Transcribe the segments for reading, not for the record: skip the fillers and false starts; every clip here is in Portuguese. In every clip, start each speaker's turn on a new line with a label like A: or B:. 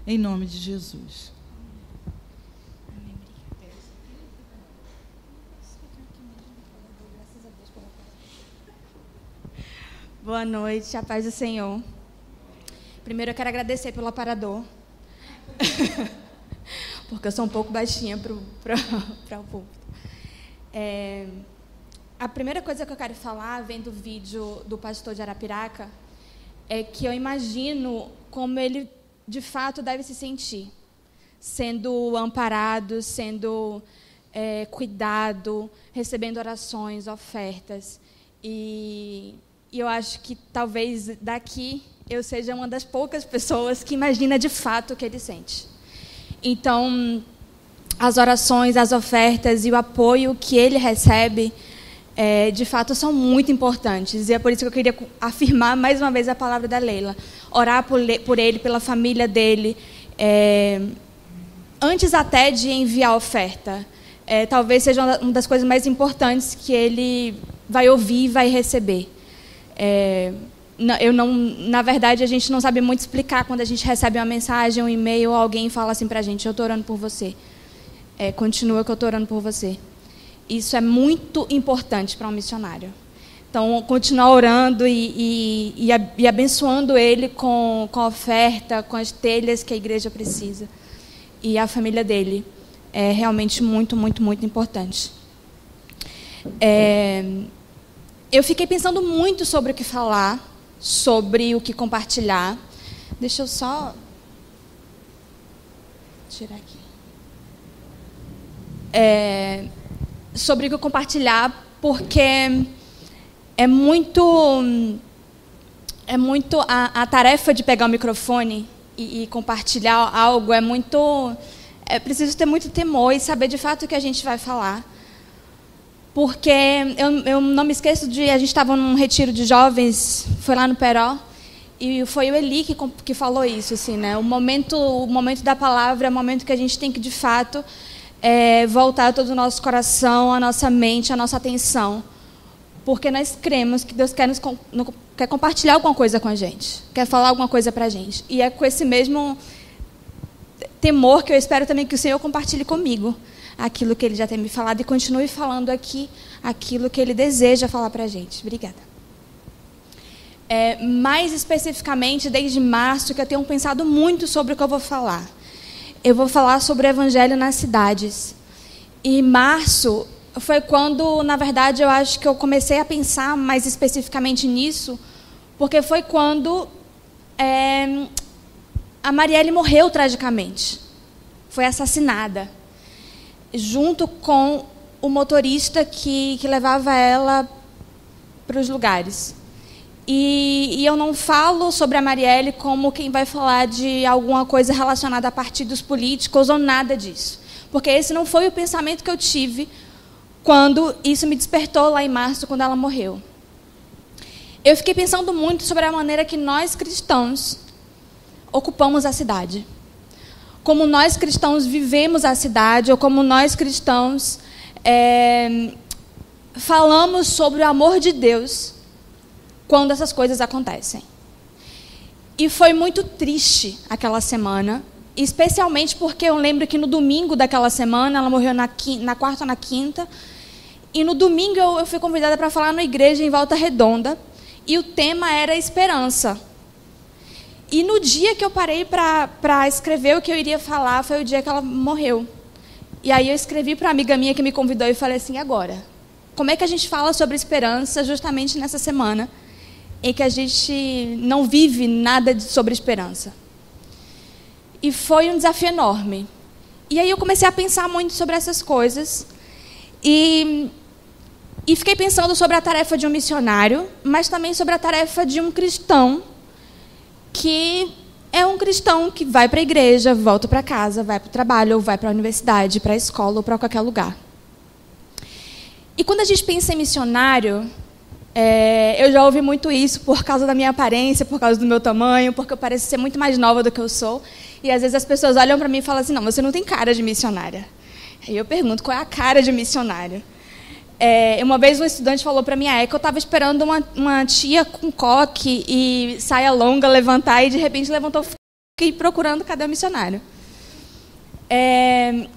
A: em nome de Jesus.
B: Boa noite, a paz do Senhor. Primeiro eu quero agradecer pelo aparador, porque eu sou um pouco baixinha para o púlpito. A primeira coisa que eu quero falar, vendo o vídeo do pastor de Arapiraca, é que eu imagino como ele, de fato, deve se sentir, sendo amparado, sendo cuidado, recebendo orações, ofertas. E eu acho que talvez daqui eu seja uma das poucas pessoas que imagina de fato o que ele sente. Então, as orações, as ofertas e o apoio que ele recebe, de fato, são muito importantes. E é por isso que eu queria afirmar mais uma vez a palavra da Leila. Orar por ele, pela família dele, antes até de enviar a oferta. Talvez seja uma das coisas mais importantes que ele vai ouvir e vai receber. Na verdade, a gente não sabe muito explicar quando a gente recebe uma mensagem, um e-mail, ou alguém fala assim para a gente: eu estou orando por você. Continua que eu estou orando por você. Isso é muito importante para um missionário. Então, continuar orando e abençoando ele com a oferta, com as telhas que a igreja precisa. E a família dele é realmente muito, muito, muito importante. Eu fiquei pensando muito sobre o que falar, sobre o que compartilhar. Deixa eu só tirar aqui. Sobre o que compartilhar, porque é muito a tarefa de pegar o microfone e compartilhar algo é preciso ter muito temor e saber de fato o que a gente vai falar. Porque eu não me esqueço a gente estava num retiro de jovens, foi lá no Peró, e foi o Eli que falou isso, assim, né? O momento da palavra é o momento que a gente tem que, de fato, voltar todo o nosso coração, a nossa mente, a nossa atenção. Porque nós cremos que Deus quer compartilhar alguma coisa com a gente, quer falar alguma coisa para a gente. E é com esse mesmo temor que eu espero também que o Senhor compartilhe comigo aquilo que Ele já tem me falado e continue falando aqui aquilo que Ele deseja falar para a gente. Obrigada. Mais especificamente, desde março, que eu tenho pensado muito sobre o que eu vou falar. Eu vou falar sobre o Evangelho nas cidades. E março foi quando, na verdade, eu acho que eu comecei a pensar mais especificamente nisso, porque foi quando a Marielle morreu tragicamente. Foi assassinada, junto com o motorista que levava ela para os lugares. E eu não falo sobre a Marielle como quem vai falar de alguma coisa relacionada a partidos políticos ou nada disso. Porque esse não foi o pensamento que eu tive quando isso me despertou lá em março, quando ela morreu. Eu fiquei pensando muito sobre a maneira que nós cristãos ocupamos a cidade. Como nós cristãos vivemos a cidade, ou como nós cristãos falamos sobre o amor de Deus quando essas coisas acontecem. E foi muito triste aquela semana, especialmente porque eu lembro que no domingo daquela semana, ela morreu na quarta ou na quinta, e no domingo eu fui convidada para falar na igreja em Volta Redonda, e o tema era esperança. E no dia que eu parei para escrever o que eu iria falar, foi o dia que ela morreu. E aí eu escrevi para uma amiga minha que me convidou e falei assim: agora, como é que a gente fala sobre esperança justamente nessa semana em que a gente não vive nada sobre esperança? E foi um desafio enorme. E aí eu comecei a pensar muito sobre essas coisas e fiquei pensando sobre a tarefa de um missionário, mas também sobre a tarefa de um cristão, que é um cristão que vai para a igreja, volta para casa, vai para o trabalho, ou vai para a universidade, para a escola, ou para qualquer lugar. E quando a gente pensa em missionário, eu já ouvi muito isso por causa da minha aparência, por causa do meu tamanho, porque eu pareço ser muito mais nova do que eu sou. E às vezes as pessoas olham para mim e falam assim: não, você não tem cara de missionária. Aí eu pergunto: qual é a cara de missionário? Uma vez um estudante falou para mim que eu estava esperando uma tia com coque e saia longa levantar, e de repente levantou e procurando cadê o missionário.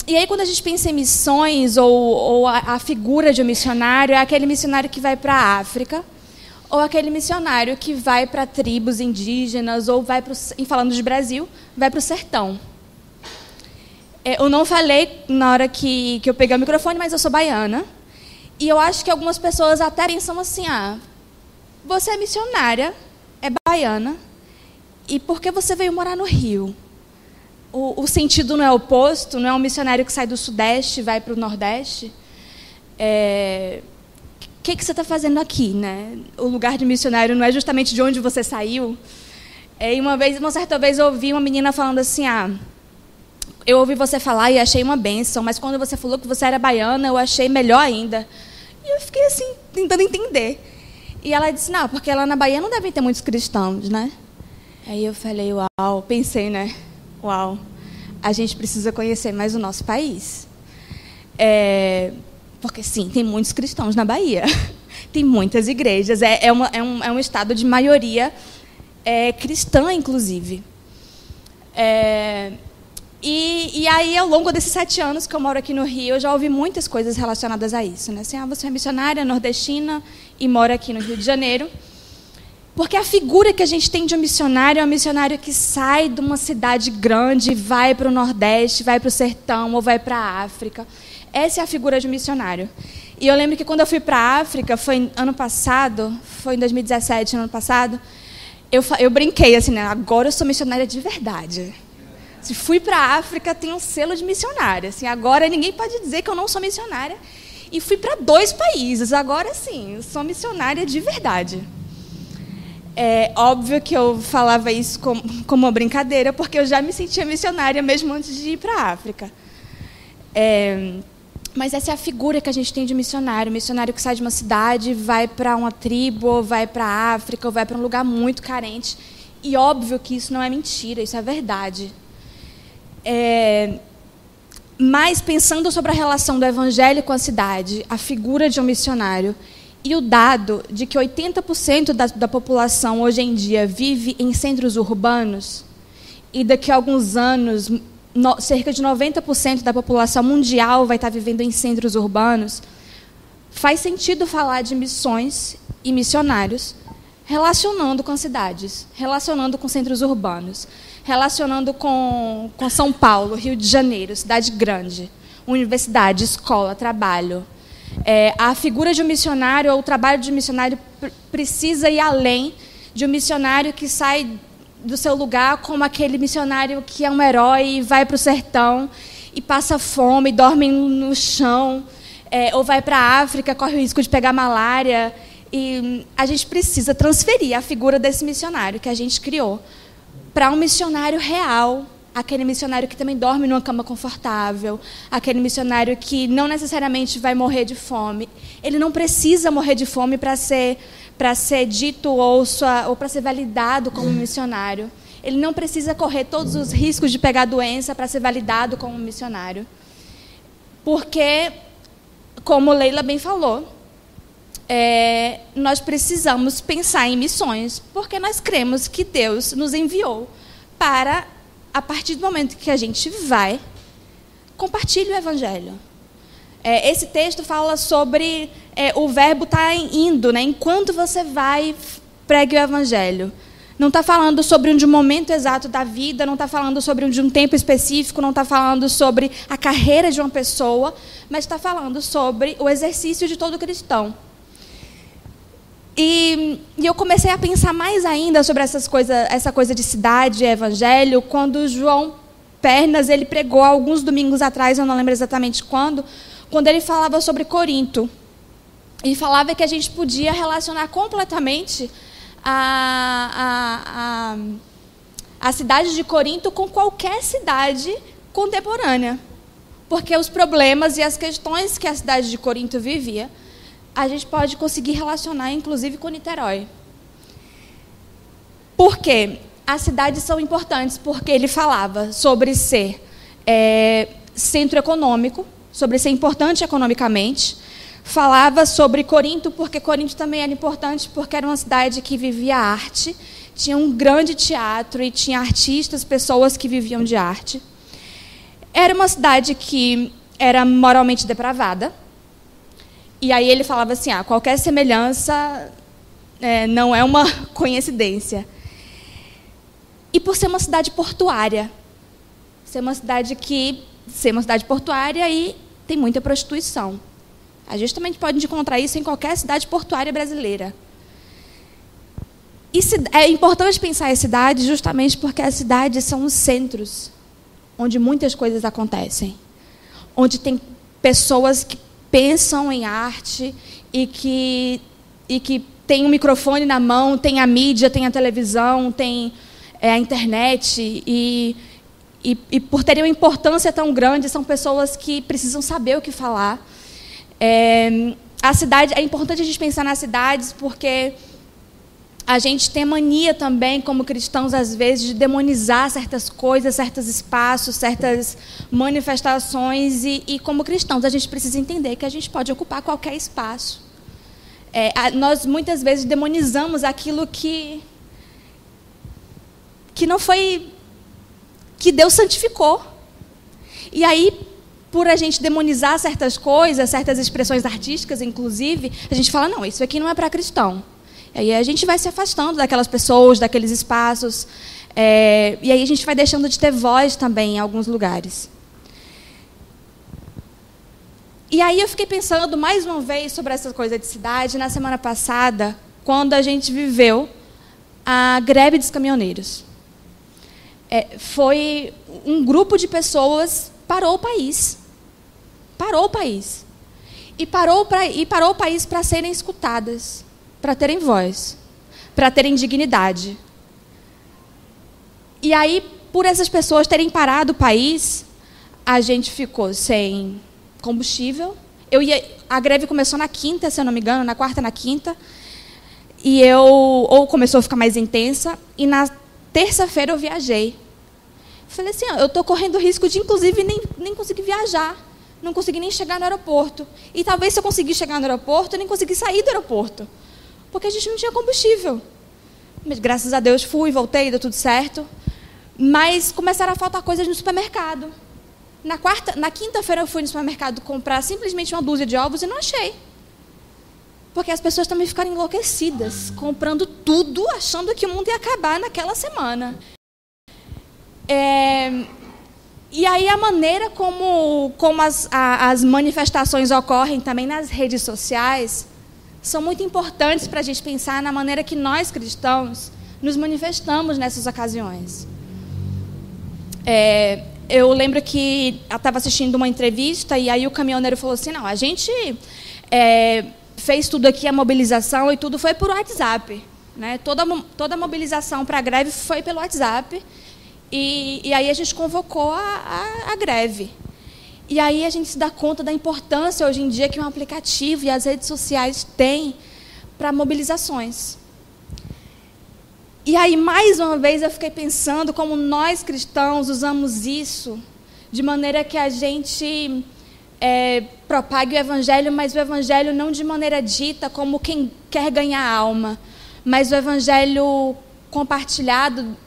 B: E aí, quando a gente pensa em missões, ou a figura de um missionário, é aquele missionário que vai para a África, ou aquele missionário que vai para tribos indígenas, ou vai falando de Brasil, vai para o sertão. Eu não falei na hora que eu peguei o microfone, mas eu sou baiana. E eu acho que algumas pessoas até pensam assim, você é missionária, é baiana, e por que você veio morar no Rio? O sentido não é oposto? Não é um missionário que sai do Sudeste e vai para o Nordeste? O que você está fazendo aqui, né? O lugar de missionário não é justamente de onde você saiu? E uma certa vez, eu ouvi uma menina falando assim, eu ouvi você falar e achei uma bênção, mas quando você falou que você era baiana, eu achei melhor ainda. E eu fiquei assim, tentando entender. E ela disse, não, porque lá na Bahia não devem ter muitos cristãos, né? Aí eu falei, uau, pensei, né? Uau, a gente precisa conhecer mais o nosso país. Porque, sim, tem muitos cristãos na Bahia. Tem muitas igrejas. É um estado de maioria cristã, inclusive. E aí, ao longo desses 7 anos que eu moro aqui no Rio, eu já ouvi muitas coisas relacionadas a isso. Né? Assim, você é missionária nordestina e mora aqui no Rio de Janeiro. Porque a figura que a gente tem de um missionário é um missionário que sai de uma cidade grande, vai para o Nordeste, vai para o sertão ou vai para a África. Essa é a figura de um missionário. E eu lembro que quando eu fui para a África, foi ano passado, foi em 2017, ano passado, eu brinquei assim, né? Agora eu sou missionária de verdade. Se fui para a África, tenho um selo de missionária. Assim, agora ninguém pode dizer que eu não sou missionária. E fui para 2 países. Agora sim, eu sou missionária de verdade. É óbvio que eu falava isso como uma brincadeira, porque eu já me sentia missionária mesmo antes de ir para a África. Mas essa é a figura que a gente tem de missionário. Missionário que sai de uma cidade, vai para uma tribo, ou vai para a África, ou vai para um lugar muito carente. E óbvio que isso não é mentira, isso é verdade. Mas pensando sobre a relação do evangelho com a cidade, a figura de um missionário, e o dado de que 80% da população hoje em dia vive em centros urbanos, e daqui a alguns anos, cerca de 90% da população mundial vai estar vivendo em centros urbanos, faz sentido falar de missões e missionários relacionando com cidades, relacionando com centros urbanos, relacionando com São Paulo, Rio de Janeiro, cidade grande, universidade, escola, trabalho. A figura de um missionário, ou o trabalho de um missionário precisa ir além de um missionário que sai do seu lugar como aquele missionário que é um herói e vai para o sertão e passa fome, dorme no chão, ou vai para a África, corre o risco de pegar malária. E a gente precisa transferir a figura desse missionário que a gente criou para um missionário real, aquele missionário que também dorme numa cama confortável, aquele missionário que não necessariamente vai morrer de fome. Ele não precisa morrer de fome para ser dito ou para ser validado como missionário. Ele não precisa correr todos os riscos de pegar doença para ser validado como missionário. Porque, como Leila bem falou, nós precisamos pensar em missões, porque nós cremos que Deus nos enviou para, a partir do momento que a gente vai, compartilhe o Evangelho. Esse texto fala sobre o verbo estar indo, né? Enquanto você vai, pregue o Evangelho. Não está falando sobre um momento exato da vida, não está falando sobre um tempo específico, não está falando sobre a carreira de uma pessoa, mas está falando sobre o exercício de todo cristão. E eu comecei a pensar mais ainda sobre essa coisa de cidade e evangelho, quando João Pernas ele pregou alguns domingos atrás, eu não lembro exatamente quando ele falava sobre Corinto. E falava que a gente podia relacionar completamente a cidade de Corinto com qualquer cidade contemporânea. Porque os problemas e as questões que a cidade de Corinto vivia, a gente pode conseguir relacionar, inclusive, com Niterói. Por quê? As cidades são importantes porque ele falava sobre ser centro econômico, sobre ser importante economicamente. Falava sobre Corinto, porque Corinto também era importante, porque era uma cidade que vivia arte, tinha um grande teatro e tinha artistas, pessoas que viviam de arte. Era uma cidade que era moralmente depravada. E aí ele falava assim, qualquer semelhança não é uma coincidência. E por ser uma cidade portuária, ser uma cidade portuária e tem muita prostituição. A gente também pode encontrar isso em qualquer cidade portuária brasileira. E é importante pensar em cidades justamente porque as cidades são os centros onde muitas coisas acontecem. Onde tem pessoas que pensam em arte e que tem um microfone na mão, tem a mídia, tem a televisão, tem a internet. E por terem uma importância tão grande, são pessoas que precisam saber o que falar. A cidade, é importante a gente pensar nas cidades porque a gente tem mania também, como cristãos, às vezes, de demonizar certas coisas, certos espaços, certas manifestações. E como cristãos, a gente precisa entender que a gente pode ocupar qualquer espaço. Nós, muitas vezes, demonizamos aquilo que não foi... que Deus santificou. E aí, por a gente demonizar certas coisas, certas expressões artísticas, inclusive, a gente fala, não, isso aqui não é para cristão. E aí a gente vai se afastando daquelas pessoas, daqueles espaços, e aí a gente vai deixando de ter voz também em alguns lugares. E aí eu fiquei pensando mais uma vez sobre essa coisa de cidade na semana passada, quando a gente viveu a greve dos caminhoneiros. Foi um grupo de pessoas parou o país. Parou o país. E parou o país para serem escutadas, para terem voz, para terem dignidade. E aí, por essas pessoas terem parado o país, a gente ficou sem combustível. A greve começou na quinta, se eu não me engano, na quarta, na quinta. Ou começou a ficar mais intensa. E na terça-feira eu viajei. Falei assim, eu estou correndo risco de, inclusive, nem conseguir viajar. Não consegui nem chegar no aeroporto. E talvez, se eu conseguir chegar no aeroporto, eu nem consegui sair do aeroporto. Porque a gente não tinha combustível. Mas, graças a Deus, fui, voltei, deu tudo certo. Mas começaram a faltar coisas no supermercado. Na quinta-feira eu fui no supermercado comprar simplesmente uma dúzia de ovos e não achei. Porque as pessoas também ficaram enlouquecidas, comprando tudo, achando que o mundo ia acabar naquela semana. E aí a maneira como as manifestações ocorrem também nas redes sociais são muito importantes para a gente pensar na maneira que nós, cristãos, nos manifestamos nessas ocasiões. Eu lembro que eu estava assistindo uma entrevista e aí o caminhoneiro falou assim, não, a gente fez tudo aqui, a mobilização e tudo foi por WhatsApp. Né? Toda a mobilização para a greve foi pelo WhatsApp. E aí a gente convocou a greve. E aí a gente se dá conta da importância hoje em dia que um aplicativo e as redes sociais têm para mobilizações. E aí, mais uma vez, eu fiquei pensando como nós cristãos usamos isso de maneira que a gente propague o Evangelho, mas o Evangelho não de maneira dita como quem quer ganhar alma, mas o Evangelho compartilhado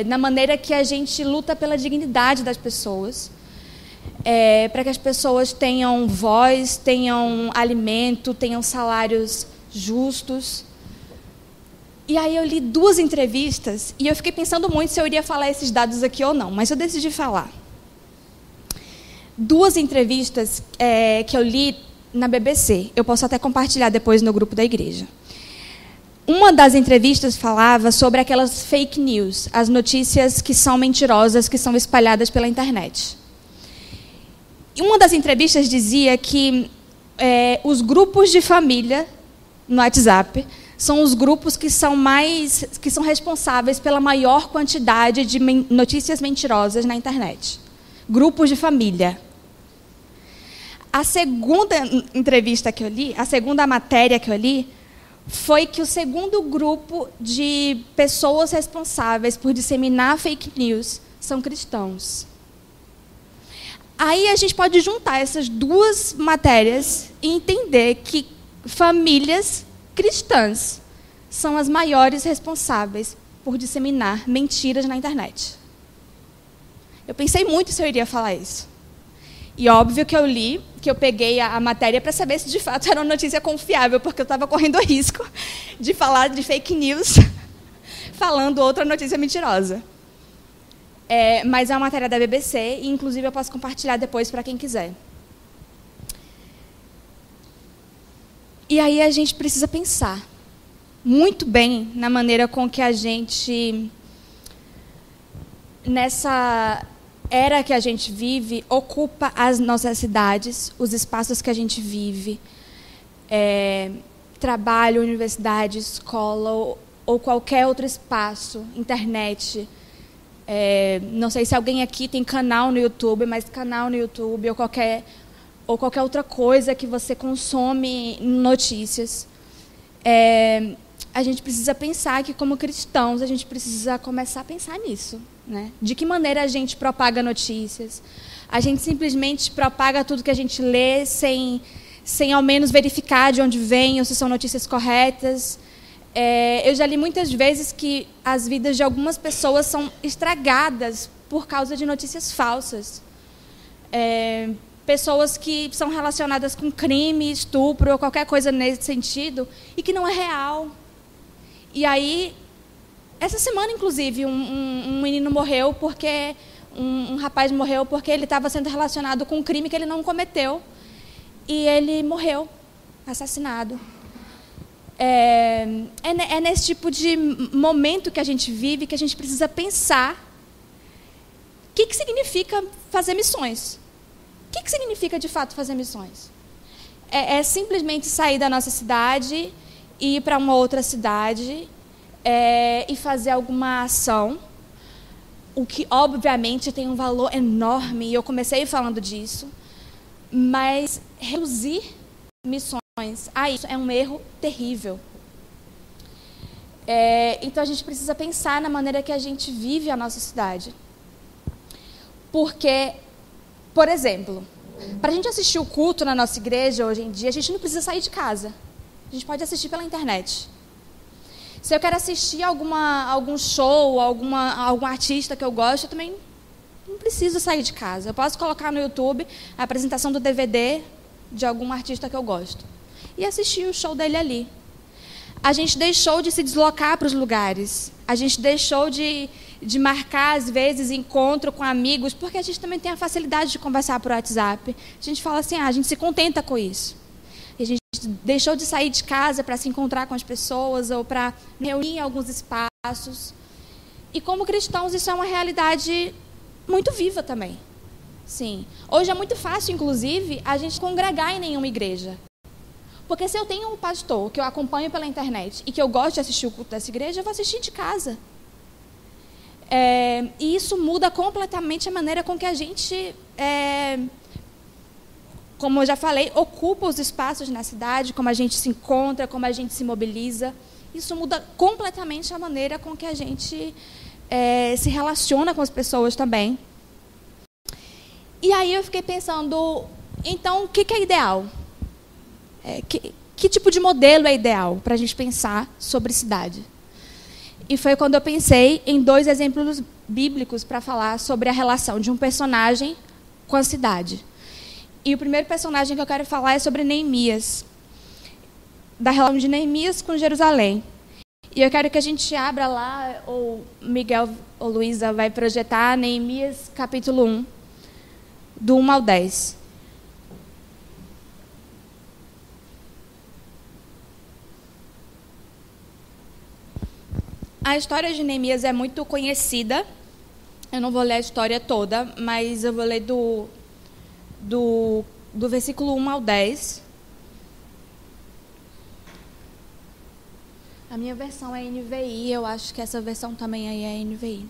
B: na maneira que a gente luta pela dignidade das pessoas, para que as pessoas tenham voz, tenham alimento, tenham salários justos. E aí eu li 2 entrevistas e eu fiquei pensando muito se eu iria falar esses dados aqui ou não, mas eu decidi falar. 2 entrevistas que eu li na BBC. Eu posso até compartilhar depois no grupo da igreja. Uma das entrevistas falava sobre aquelas fake news, as notícias que são mentirosas, que são espalhadas pela internet. E uma das entrevistas dizia que os grupos de família no WhatsApp são os grupos que são responsáveis pela maior quantidade de notícias mentirosas na internet. Grupos de família. A segunda entrevista que eu li, a segunda matéria que eu li, foi que o segundo grupo de pessoas responsáveis por disseminar fake news são cristãos. Aí a gente pode juntar essas 2 matérias e entender que famílias cristãs são as maiores responsáveis por disseminar mentiras na internet. Eu pensei muito se eu iria falar isso. E óbvio que eu peguei a matéria para saber se de fato era uma notícia confiável, porque eu estava correndo o risco de falar de fake news falando outra notícia mentirosa. Mas é uma matéria da BBC, e inclusive eu posso compartilhar depois para quem quiser. E aí a gente precisa pensar muito bem na maneira com que a gente, nessa era que a gente vive, ocupa as nossas cidades, os espaços que a gente vive, trabalho, universidade, escola ou qualquer outro espaço, internet. Não sei se alguém aqui tem canal no YouTube, mas canal no YouTube ou qualquer outra coisa que você consome notícias. A gente precisa pensar que, como cristãos, a gente precisa começar a pensar nisso. Né? De que maneira a gente propaga notícias? A gente simplesmente propaga tudo que a gente lê sem ao menos verificar de onde vem ou se são notícias corretas. Eu já li muitas vezes que as vidas de algumas pessoas são estragadas por causa de notícias falsas. Pessoas que são relacionadas com crime, estupro ou qualquer coisa nesse sentido e que não é real. E aí, essa semana, inclusive, um menino morreu porque um rapaz morreu porque ele estava sendo relacionado com um crime que ele não cometeu. E ele morreu, assassinado. É nesse tipo de momento que a gente vive que a gente precisa pensar o que significa fazer missões. O que significa, de fato, fazer missões? É simplesmente sair da nossa cidade, ir para uma outra cidade e fazer alguma ação, o que, obviamente, tem um valor enorme, e eu comecei falando disso, mas reduzir missões a isso é um erro terrível. Então, a gente precisa pensar na maneira que a gente vive a nossa cidade. Porque, por exemplo, para a gente assistir o culto na nossa igreja hoje em dia, a gente não precisa sair de casa. A gente pode assistir pela internet. Se eu quero assistir algum show, algum artista que eu gosto, eu também não preciso sair de casa. Eu posso colocar no YouTube a apresentação do DVD de algum artista que eu gosto e assistir o show dele ali. A gente deixou de se deslocar para os lugares. A gente deixou de marcar, às vezes, encontro com amigos, porque a gente também tem a facilidade de conversar por WhatsApp. A gente fala assim, a gente se contenta com isso. E a gente deixou de sair de casa para se encontrar com as pessoas ou para reunir em alguns espaços. E como cristãos, isso é uma realidade muito viva também. Sim. Hoje é muito fácil, inclusive, a gente congregar em nenhuma igreja. Porque se eu tenho um pastor que eu acompanho pela internet e que eu gosto de assistir o culto dessa igreja, eu vou assistir de casa. E isso muda completamente a maneira com que a gente, como eu já falei, ocupa os espaços na cidade, como a gente se encontra, como a gente se mobiliza. Isso muda completamente a maneira com que a gente se relaciona com as pessoas também. E aí eu fiquei pensando, então, o que é ideal? Que tipo de modelo é ideal para a gente pensar sobre cidade? E foi quando eu pensei em 2 exemplos bíblicos para falar sobre a relação de um personagem com a cidade. E o primeiro personagem que eu quero falar é sobre Neemias, da relação de Neemias com Jerusalém. E eu quero que a gente abra lá, ou Miguel ou Luísa vai projetar Neemias capítulo 1, do 1 ao 10. A história de Neemias é muito conhecida. Eu não vou ler a história toda, mas eu vou ler do versículo 1 ao 10. A minha versão é NVI, eu acho que essa versão também aí é NVI.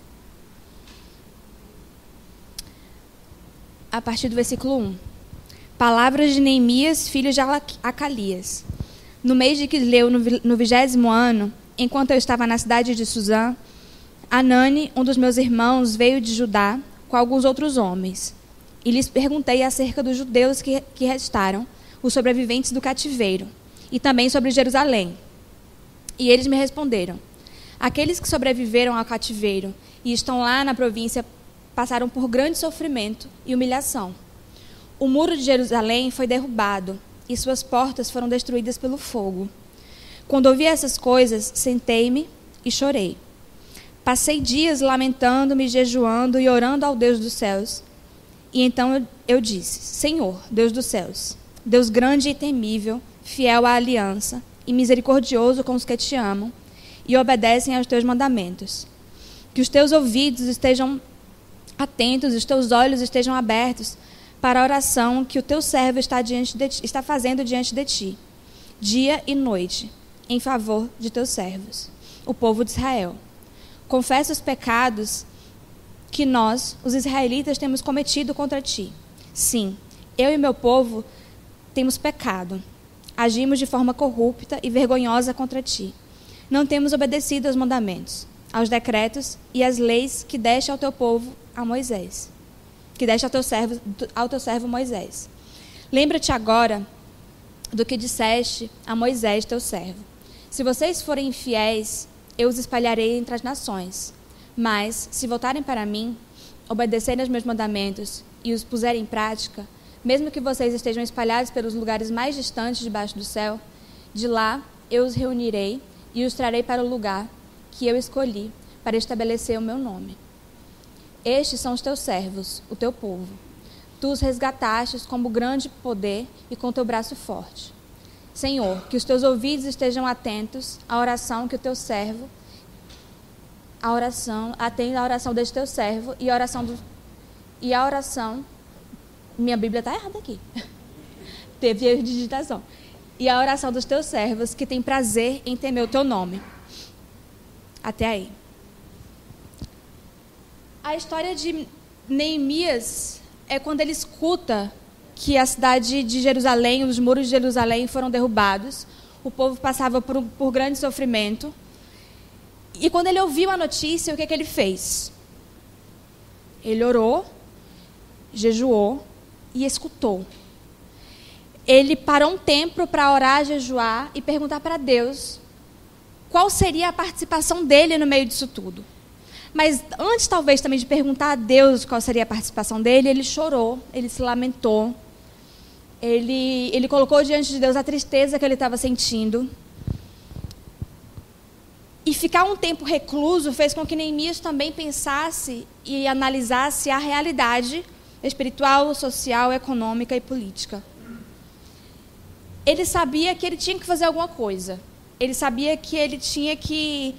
B: A partir do versículo 1. Palavras de Neemias, filho de Acalias. No mês de Quisleu, no 20º ano, enquanto eu estava na cidade de Suzã, Anani, um dos meus irmãos, veio de Judá com alguns outros homens. E lhes perguntei acerca dos judeus que restaram, os sobreviventes do cativeiro, e também sobre Jerusalém. E eles me responderam: aqueles que sobreviveram ao cativeiro e estão lá na província passaram por grande sofrimento e humilhação. O muro de Jerusalém foi derrubado e suas portas foram destruídas pelo fogo. Quando ouvi essas coisas, sentei-me e chorei. Passei dias lamentando-me, jejuando e orando ao Deus dos céus. E então eu disse: Senhor, Deus dos céus, Deus grande e temível, fiel à aliança e misericordioso com os que te amam e obedecem aos teus mandamentos. Que os teus ouvidos estejam atentos, os teus olhos estejam abertos para a oração que o teu servo está fazendo diante de ti, dia e noite, em favor de teus servos, o povo de Israel. Confessa os pecados que nós, os israelitas, temos cometido contra ti. Sim, eu e meu povo temos pecado. Agimos de forma corrupta e vergonhosa contra ti. Não temos obedecido aos mandamentos, aos decretos e às leis que deste ao teu povo, a Moisés, que deste ao teu servo Moisés. Lembra-te agora do que disseste a Moisés, teu servo. Se vocês forem infiéis, eu os espalharei entre as nações. Mas, se voltarem para mim, obedecerem aos meus mandamentos e os puserem em prática, mesmo que vocês estejam espalhados pelos lugares mais distantes debaixo do céu, de lá eu os reunirei e os trarei para o lugar que eu escolhi para estabelecer o meu nome. Estes são os teus servos, o teu povo. Tu os resgatastes com grande poder e com teu braço forte. Senhor, que os teus ouvidos estejam atentos à oração que o teu servo, atenda a oração deste teu servo e a oração, minha Bíblia está errada aqui, teve erro de digitação, e a oração dos teus servos que tem prazer em temer o teu nome. Até aí. A história de Neemias é quando ele escuta que a cidade de Jerusalém, os muros de Jerusalém foram derrubados, o povo passava por grande sofrimento. E quando ele ouviu a notícia, o que ele fez? Ele orou, jejuou e escutou. Ele parou um tempo para orar, jejuar e perguntar para Deus qual seria a participação dele no meio disso tudo. Mas antes, talvez, também de perguntar a Deus qual seria a participação dele, ele chorou, ele se lamentou. Ele colocou diante de Deus a tristeza que ele estava sentindo. E ficar um tempo recluso fez com que Neemias também pensasse e analisasse a realidade espiritual, social, econômica e política. Ele sabia que ele tinha que fazer alguma coisa. Ele sabia que ele tinha que,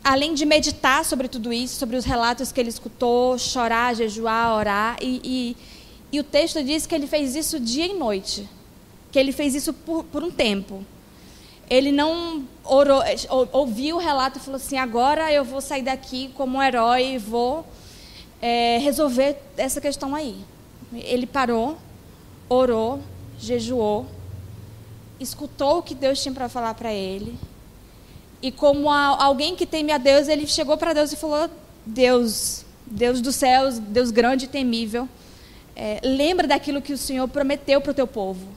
B: além de meditar sobre tudo isso, sobre os relatos que ele escutou, chorar, jejuar, orar, e o texto diz que ele fez isso dia e noite, que ele fez isso por um tempo. Ele não orou, ouviu o relato e falou assim: agora eu vou sair daqui como um herói e vou resolver essa questão aí. Ele parou, orou, jejuou, escutou o que Deus tinha para falar para ele. E como alguém que teme a Deus, ele chegou para Deus e falou: Deus dos céus, Deus grande e temível, lembra daquilo que o Senhor prometeu para o teu povo.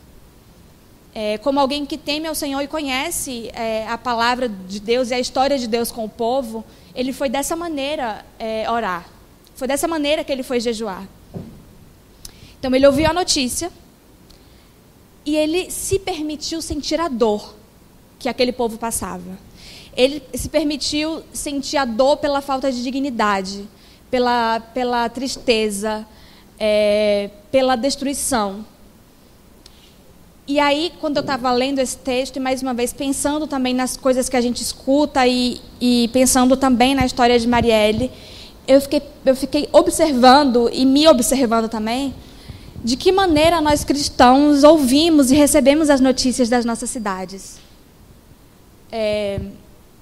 B: Como alguém que teme ao Senhor e conhece a palavra de Deus e a história de Deus com o povo, ele foi dessa maneira orar. Foi dessa maneira que ele foi jejuar. Então ele ouviu a notícia e ele se permitiu sentir a dor que aquele povo passava. Ele se permitiu sentir a dor pela falta de dignidade, pela tristeza, pela destruição. E aí, quando eu estava lendo esse texto, e mais uma vez pensando também nas coisas que a gente escuta e pensando também na história de Marielle, eu fiquei observando e me observando também de que maneira nós cristãos ouvimos e recebemos as notícias das nossas cidades.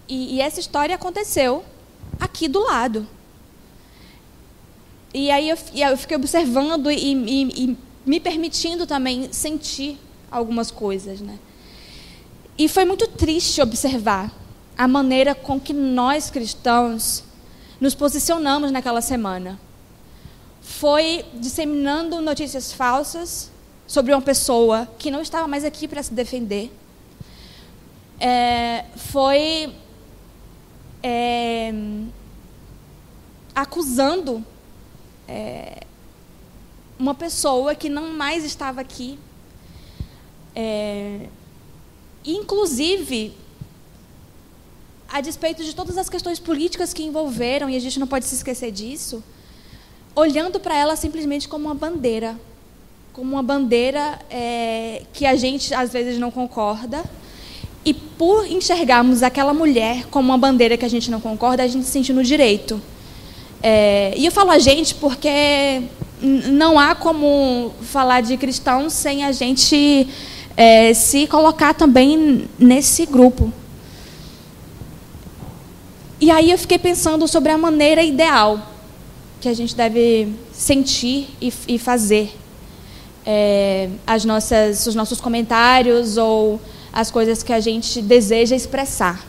B: E essa história aconteceu aqui do lado. E aí eu fiquei observando e me permitindo também sentir algumas coisas, né? E foi muito triste observar a maneira com que nós cristãos nos posicionamos naquela semana. Foi disseminando notícias falsas sobre uma pessoa que não estava mais aqui para se defender. foi acusando uma pessoa que não mais estava aqui. Inclusive, a despeito de todas as questões políticas que envolveram, e a gente não pode se esquecer disso, olhando para ela simplesmente como uma bandeira que a gente às vezes não concorda, e por enxergarmos aquela mulher como uma bandeira que a gente não concorda, a gente se sente no direito. E eu falo a gente porque não há como falar de cristãos sem a gente se colocar também nesse grupo. E aí eu fiquei pensando sobre a maneira ideal que a gente deve sentir e fazer os nossos comentários ou as coisas que a gente deseja expressar.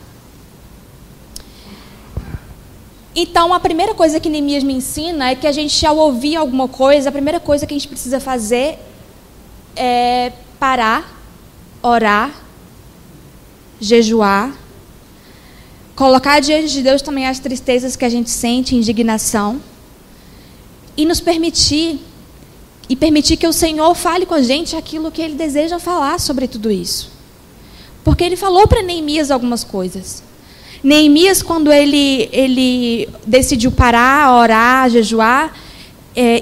B: Então, a primeira coisa que Neemias me ensina é que a gente, ao ouvir alguma coisa, a primeira coisa que a gente precisa fazer é parar, orar, jejuar, colocar diante de Deus também as tristezas que a gente sente, indignação, e nos permitir que o Senhor fale com a gente aquilo que Ele deseja falar sobre tudo isso. Porque Ele falou para Neemias algumas coisas. Neemias, quando ele decidiu parar, orar, jejuar,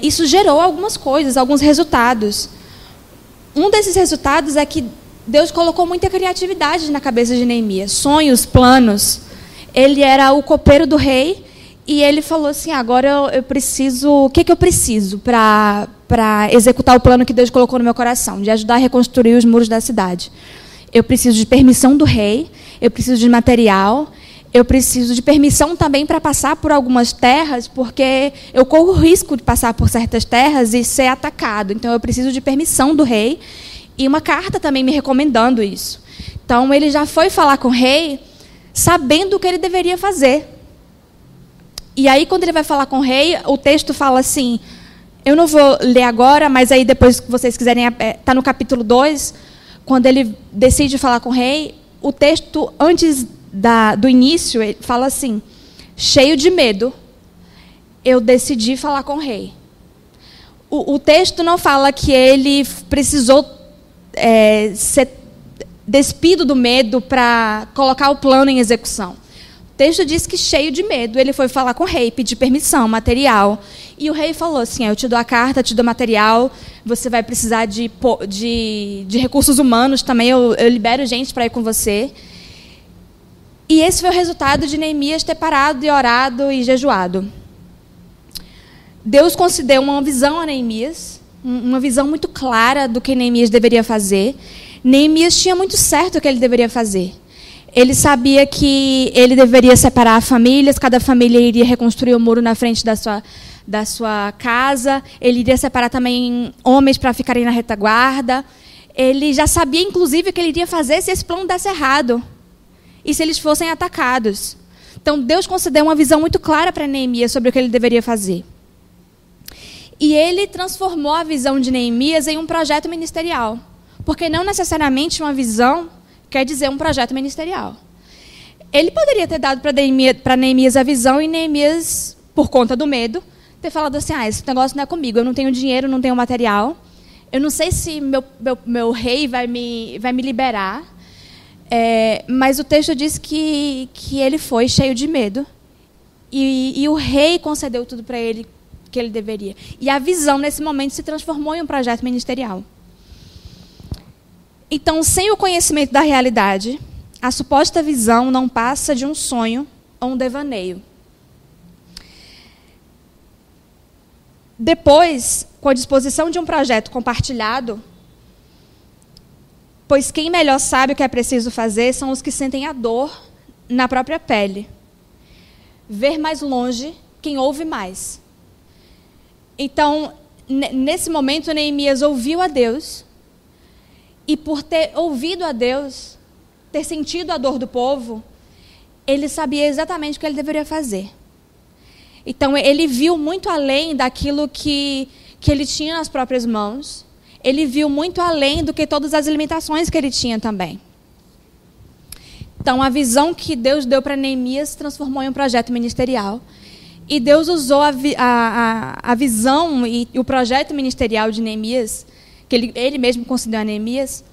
B: isso gerou algumas coisas, alguns resultados. Um desses resultados é que Deus colocou muita criatividade na cabeça de Neemias, sonhos, planos. Ele era o copeiro do rei e ele falou assim: agora eu preciso, o que eu preciso para executar o plano que Deus colocou no meu coração, de ajudar a reconstruir os muros da cidade? Eu preciso de permissão do rei, eu preciso de material, eu preciso de permissão também para passar por algumas terras, porque eu corro o risco de passar por certas terras e ser atacado. Então, eu preciso de permissão do rei e uma carta também me recomendando isso. Então, ele já foi falar com o rei sabendo o que ele deveria fazer. E aí, quando ele vai falar com o rei, o texto fala assim, eu não vou ler agora, mas aí depois que vocês quiserem, está no capítulo 2, quando ele decide falar com o rei, o texto, antes do início, ele fala assim, cheio de medo, eu decidi falar com o rei. O texto não fala que ele precisou ser despido do medo para colocar o plano em execução. O texto diz que, cheio de medo, ele foi falar com o rei, pedir permissão, material. E o rei falou assim, eu te dou a carta, te dou material, você vai precisar de recursos humanos também, eu libero gente para ir com você. E esse foi o resultado de Neemias ter parado e orado e jejuado. Deus concedeu uma visão a Neemias, uma visão muito clara do que Neemias deveria fazer. Neemias tinha muito certo o que ele deveria fazer. Ele sabia que ele deveria separar famílias, cada família iria reconstruir o muro na frente da sua casa, ele iria separar também homens para ficarem na retaguarda. Ele já sabia, inclusive, o que ele iria fazer se esse plano desse errado e se eles fossem atacados. Então, Deus concedeu uma visão muito clara para Neemias sobre o que ele deveria fazer. E ele transformou a visão de Neemias em um projeto ministerial. Porque não necessariamente uma visão quer dizer um projeto ministerial. Ele poderia ter dado para Neemias a visão e Neemias, por conta do medo, ter falado assim, esse negócio não é comigo, eu não tenho dinheiro, não tenho material, eu não sei se meu rei vai me liberar. Mas o texto diz que ele foi cheio de medo e o rei concedeu tudo para ele que ele deveria. E a visão, nesse momento, se transformou em um projeto ministerial. Então, sem o conhecimento da realidade, a suposta visão não passa de um sonho ou um devaneio. Depois, com a disposição de um projeto compartilhado, pois quem melhor sabe o que é preciso fazer são os que sentem a dor na própria pele. Ver mais longe quem ouve mais. Então, nesse momento, Neemias ouviu a Deus, e por ter ouvido a Deus, ter sentido a dor do povo, ele sabia exatamente o que ele deveria fazer. Então, ele viu muito além daquilo que ele tinha nas próprias mãos. Ele viu muito além do que todas as limitações que ele tinha também. Então, a visão que Deus deu para Neemias se transformou em um projeto ministerial. E Deus usou a visão e o projeto ministerial de Neemias, que ele mesmo concedeu a Neemias,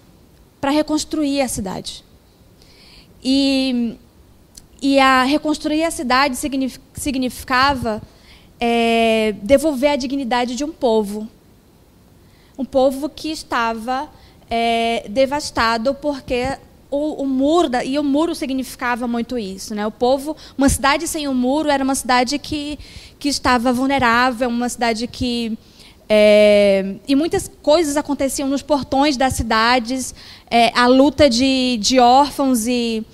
B: para reconstruir a cidade. E a reconstruir a cidade significava devolver a dignidade de um povo. Um povo que estava devastado porque o muro significava muito isso, né? O povo, uma cidade sem um muro era uma cidade que estava vulnerável, uma cidade que e muitas coisas aconteciam nos portões das cidades, a luta de órfãos e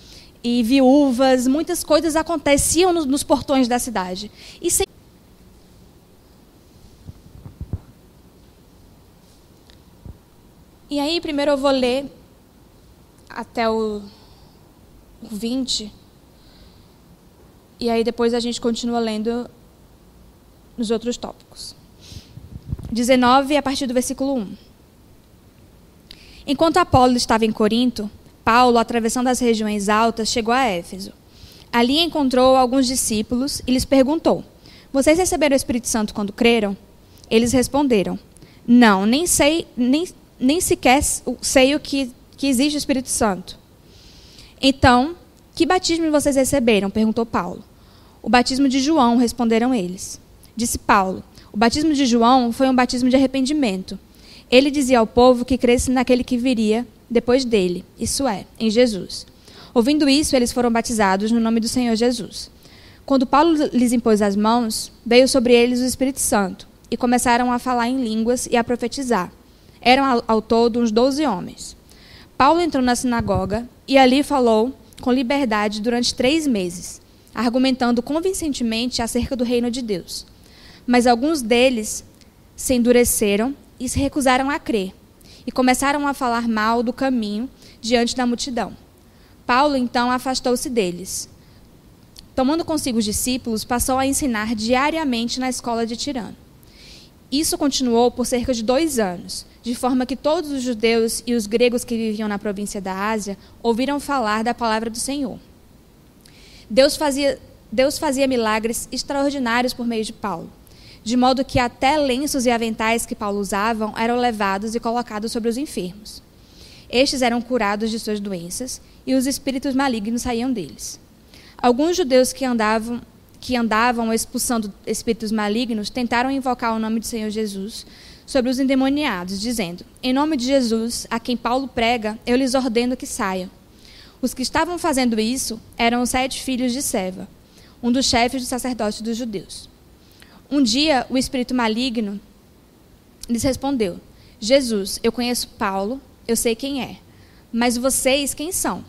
B: viúvas, muitas coisas aconteciam nos portões da cidade. E aí, primeiro eu vou ler até o 20, e aí depois a gente continua lendo nos outros tópicos. 19, a partir do versículo 1. Enquanto Apolo estava em Corinto, Paulo, atravessando as regiões altas, chegou a Éfeso. Ali encontrou alguns discípulos e lhes perguntou: vocês receberam o Espírito Santo quando creram? Eles responderam: não, nem sequer sei o que existe o Espírito Santo. Então, que batismo vocês receberam? Perguntou Paulo. O batismo de João, responderam eles. Disse Paulo: o batismo de João foi um batismo de arrependimento. Ele dizia ao povo que cresce naquele que viria depois dele, isso é, em Jesus. Ouvindo isso, eles foram batizados no nome do Senhor Jesus. Quando Paulo lhes impôs as mãos, veio sobre eles o Espírito Santo, e começaram a falar em línguas e a profetizar. Eram ao todo uns 12 homens. Paulo entrou na sinagoga e ali falou com liberdade durante 3 meses, argumentando convincentemente acerca do reino de Deus. Mas alguns deles se endureceram e se recusaram a crer, e começaram a falar mal do caminho diante da multidão. Paulo, então, afastou-se deles. Tomando consigo os discípulos, passou a ensinar diariamente na escola de Tirano. Isso continuou por cerca de 2 anos, de forma que todos os judeus e os gregos que viviam na província da Ásia ouviram falar da palavra do Senhor. Deus fazia milagres extraordinários por meio de Paulo, de modo que até lenços e aventais que Paulo usava eram levados e colocados sobre os enfermos. Estes eram curados de suas doenças e os espíritos malignos saíam deles. Alguns judeus que andavam expulsando espíritos malignos tentaram invocar o nome do Senhor Jesus sobre os endemoniados, dizendo: em nome de Jesus, a quem Paulo prega, eu lhes ordeno que saiam. Os que estavam fazendo isso eram os 7 filhos de Seva, um dos chefes dos sacerdotes dos judeus. Um dia, o espírito maligno lhes respondeu: Jesus, eu conheço Paulo, eu sei quem é, mas vocês quem são?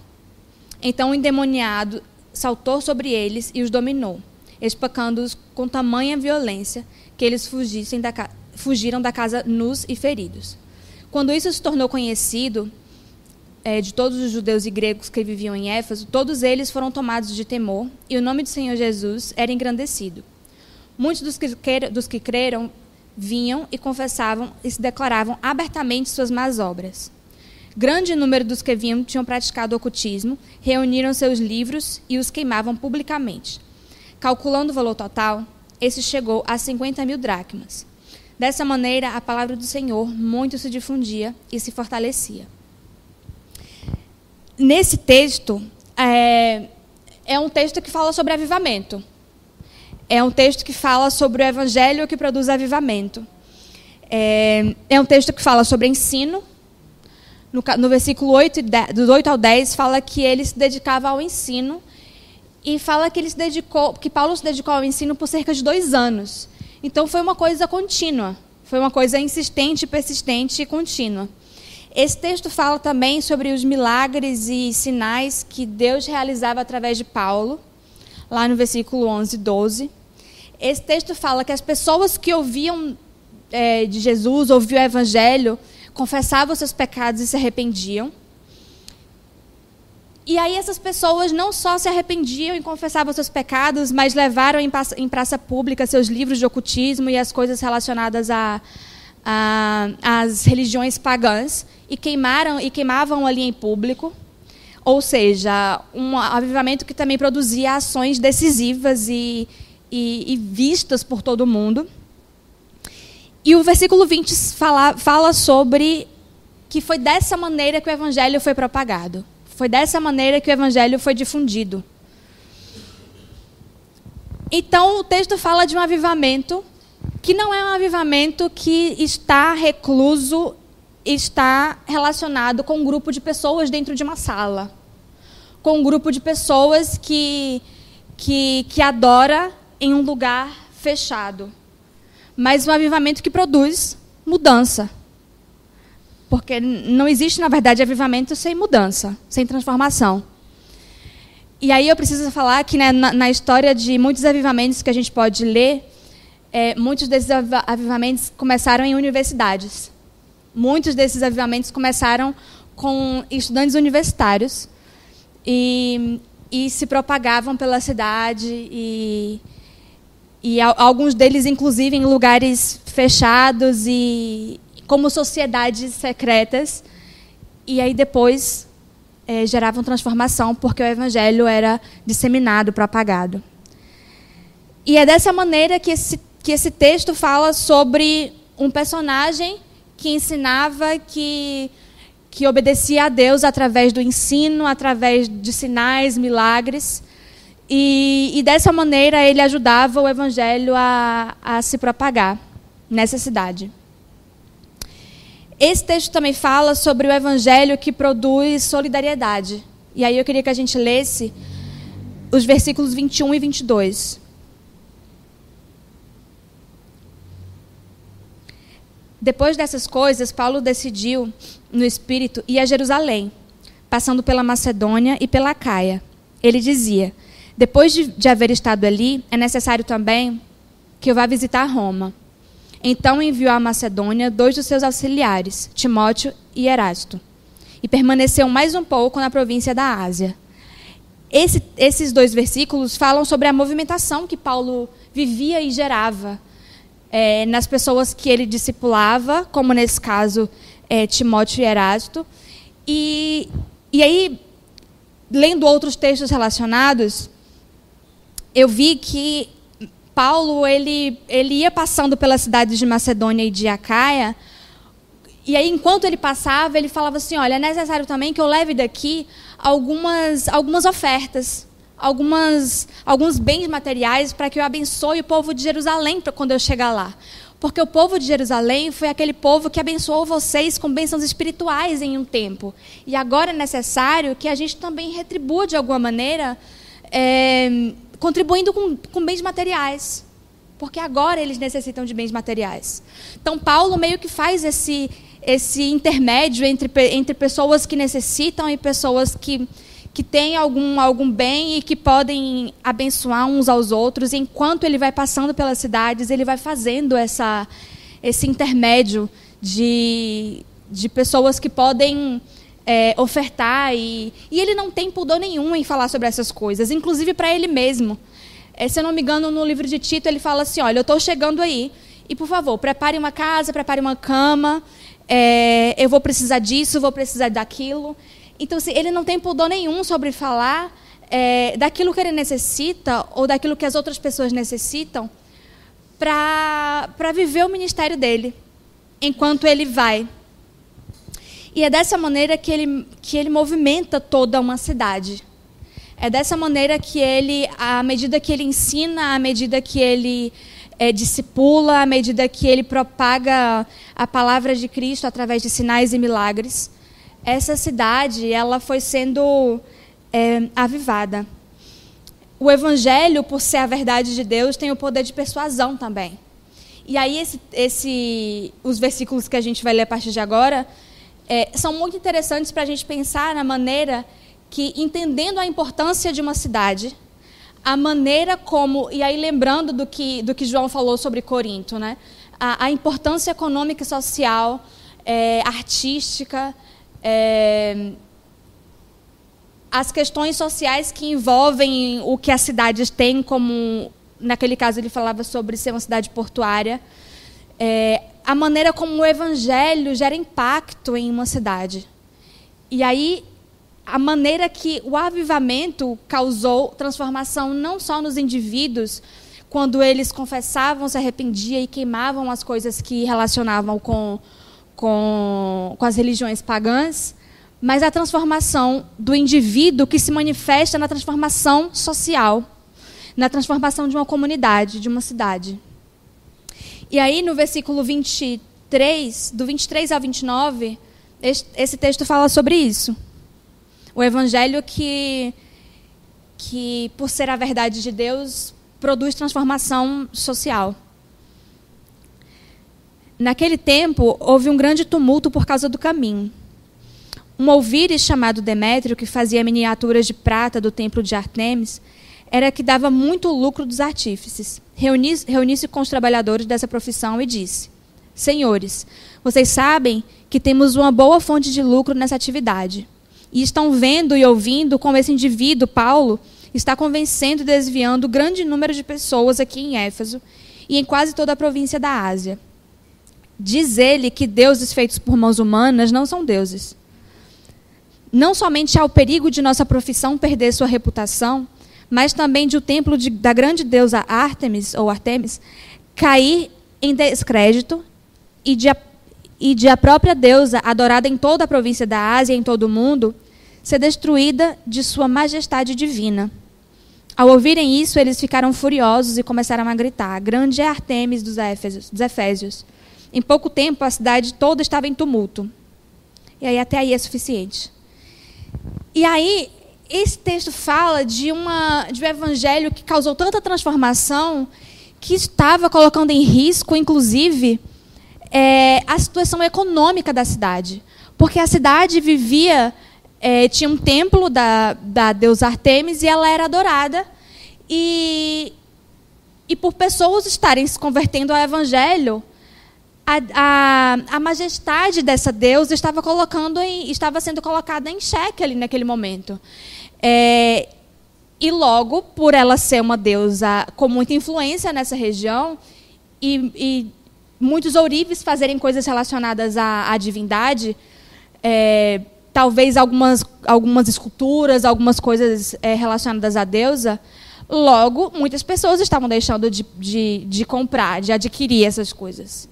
B: Então o endemoniado saltou sobre eles e os dominou, espancando-os com tamanha violência que eles fugiram da casa nus e feridos. Quando isso se tornou conhecido de todos os judeus e gregos que viviam em Éfeso, todos eles foram tomados de temor e o nome do Senhor Jesus era engrandecido. Muitos dos que creram vinham e confessavam e se declaravam abertamente suas más obras. Grande número dos que vinham tinham praticado ocultismo, reuniram seus livros e os queimavam publicamente. Calculando o valor total, esse chegou a 50.000 dracmas. Dessa maneira, a palavra do Senhor muito se difundia e se fortalecia. Nesse texto, é um texto que fala sobre avivamento. É um texto que fala sobre o evangelho que produz avivamento. É um texto que fala sobre ensino. No versículo 8, dos 8 ao 10, fala que ele se dedicava ao ensino. E fala que Paulo se dedicou ao ensino por cerca de 2 anos. Então, foi uma coisa contínua. Foi uma coisa insistente, persistente e contínua. Esse texto fala também sobre os milagres e sinais que Deus realizava através de Paulo, lá no versículo 11 e 12. Esse texto fala que as pessoas que ouviam de Jesus, ouviam o evangelho, confessavam seus pecados e se arrependiam. E aí essas pessoas não só se arrependiam e confessavam seus pecados, mas levaram em praça pública seus livros de ocultismo e as coisas relacionadas às religiões pagãs e queimavam ali em público. ou seja, um avivamento que também produzia ações decisivas e vistas por todo mundo. E o versículo 20 fala sobre que foi dessa maneira que o evangelho foi propagado. Foi dessa maneira que o evangelho foi difundido. Então, o texto fala de um avivamento que não é um avivamento que está recluso, está relacionado com um grupo de pessoas dentro de uma sala. Com um grupo de pessoas que adora em um lugar fechado. Mas um avivamento que produz mudança. Porque não existe, na verdade, avivamento sem mudança, sem transformação. E aí eu preciso falar que, né, na história de muitos avivamentos que a gente pode ler, muitos desses avivamentos começaram em universidades. Muitos desses avivamentos começaram com estudantes universitários e se propagavam pela cidade e alguns deles, inclusive, em lugares fechados e como sociedades secretas. E aí depois geravam transformação, porque o evangelho era disseminado, propagado. E é dessa maneira que esse texto fala sobre um personagem que ensinava, que obedecia a Deus através do ensino, através de sinais, milagres. E dessa maneira ele ajudava o evangelho a se propagar nessa cidade. Esse texto também fala sobre o evangelho que produz solidariedade. E aí eu queria que a gente lesse os versículos 21 e 22. Depois dessas coisas, Paulo decidiu, no Espírito, ir a Jerusalém, passando pela Macedônia e pela Acaia. Ele dizia: depois de haver estado ali, é necessário também que eu vá visitar Roma. Então enviou à Macedônia 2 dos seus auxiliares, Timóteo e Erasto, e permaneceu mais um pouco na província da Ásia. Esses 2 versículos falam sobre a movimentação que Paulo vivia e gerava nas pessoas que ele discipulava, como nesse caso Timóteo e Erasto. E aí, lendo outros textos relacionados, eu vi que Paulo ele ia passando pelas cidades de Macedônia e de Acaia, e aí, enquanto ele passava, ele falava assim: olha, é necessário também que eu leve daqui algumas ofertas, alguns bens materiais, para que eu abençoe o povo de Jerusalém quando eu chegar lá. Porque o povo de Jerusalém foi aquele povo que abençoou vocês com bênçãos espirituais em um tempo. E agora é necessário que a gente também retribua de alguma maneira, contribuindo com bens materiais. Porque agora eles necessitam de bens materiais. Então, Paulo meio que faz esse intermédio entre pessoas que necessitam e pessoas que têm algum bem e que podem abençoar uns aos outros. E enquanto ele vai passando pelas cidades, ele vai fazendo esse intermédio de pessoas que podem ofertar. E ele não tem pudor nenhum em falar sobre essas coisas, inclusive para ele mesmo. Se eu não me engano, no livro de Tito, ele fala assim: olha, eu estou chegando aí, e por favor, prepare uma casa, prepare uma cama, eu vou precisar disso, vou precisar daquilo. Então, assim, ele não tem pudor nenhum sobre falar daquilo que ele necessita ou daquilo que as outras pessoas necessitam para viver o ministério dele, enquanto ele vai. E é dessa maneira que ele movimenta toda uma cidade. É dessa maneira que ele, à medida que ele ensina, à medida que ele discipula, à medida que ele propaga a palavra de Cristo através de sinais e milagres, essa cidade ela foi sendo avivada. O evangelho, por ser a verdade de Deus, tem o poder de persuasão também. E aí os versículos que a gente vai ler a partir de agora são muito interessantes para a gente pensar na maneira que, entendendo a importância de uma cidade, a maneira como, e aí lembrando do que João falou sobre Corinto, né? A importância econômica e social, artística, as questões sociais que envolvem o que as cidades têm, como, naquele caso, ele falava sobre ser uma cidade portuária, a maneira como o evangelho gera impacto em uma cidade. E aí, a maneira que o avivamento causou transformação não só nos indivíduos, quando eles confessavam, se arrependiam e queimavam as coisas que relacionavam com as religiões pagãs, mas a transformação do indivíduo que se manifesta na transformação social, na transformação de uma comunidade, de uma cidade. E aí, no versículo 23, do 23 ao 29, esse texto fala sobre isso. O evangelho que, por ser a verdade de Deus, produz transformação social. Naquele tempo, houve um grande tumulto por causa do caminho. Um ouvires chamado Demétrio, que fazia miniaturas de prata do templo de Ártemis, era que dava muito lucro dos artífices. Reuni-se com os trabalhadores dessa profissão e disse: Senhores, vocês sabem que temos uma boa fonte de lucro nessa atividade. E estão vendo e ouvindo como esse indivíduo, Paulo, está convencendo e desviando grande número de pessoas aqui em Éfeso e em quase toda a província da Ásia. Diz ele que deuses feitos por mãos humanas não são deuses. Não somente há o perigo de nossa profissão perder sua reputação, mas também de o templo da grande deusa Ártemis, ou Artemis, cair em descrédito e de a própria deusa, adorada em toda a província da Ásia e em todo o mundo, ser destruída de sua majestade divina. Ao ouvirem isso, eles ficaram furiosos e começaram a gritar: Grande é Artemis dos Efésios. Em pouco tempo, a cidade toda estava em tumulto. E aí, até aí é suficiente. E aí, esse texto fala de um evangelho que causou tanta transformação que estava colocando em risco, inclusive, a situação econômica da cidade. Porque a cidade vivia, tinha um templo da deusa Artemis e ela era adorada. E por pessoas estarem se convertendo ao evangelho, a majestade dessa deusa estava sendo colocada em xeque ali naquele momento. E logo, por ela ser uma deusa com muita influência nessa região, e muitos ourives fazerem coisas relacionadas à divindade, talvez algumas esculturas, algumas coisas relacionadas à deusa, logo, muitas pessoas estavam deixando de comprar, de adquirir essas coisas.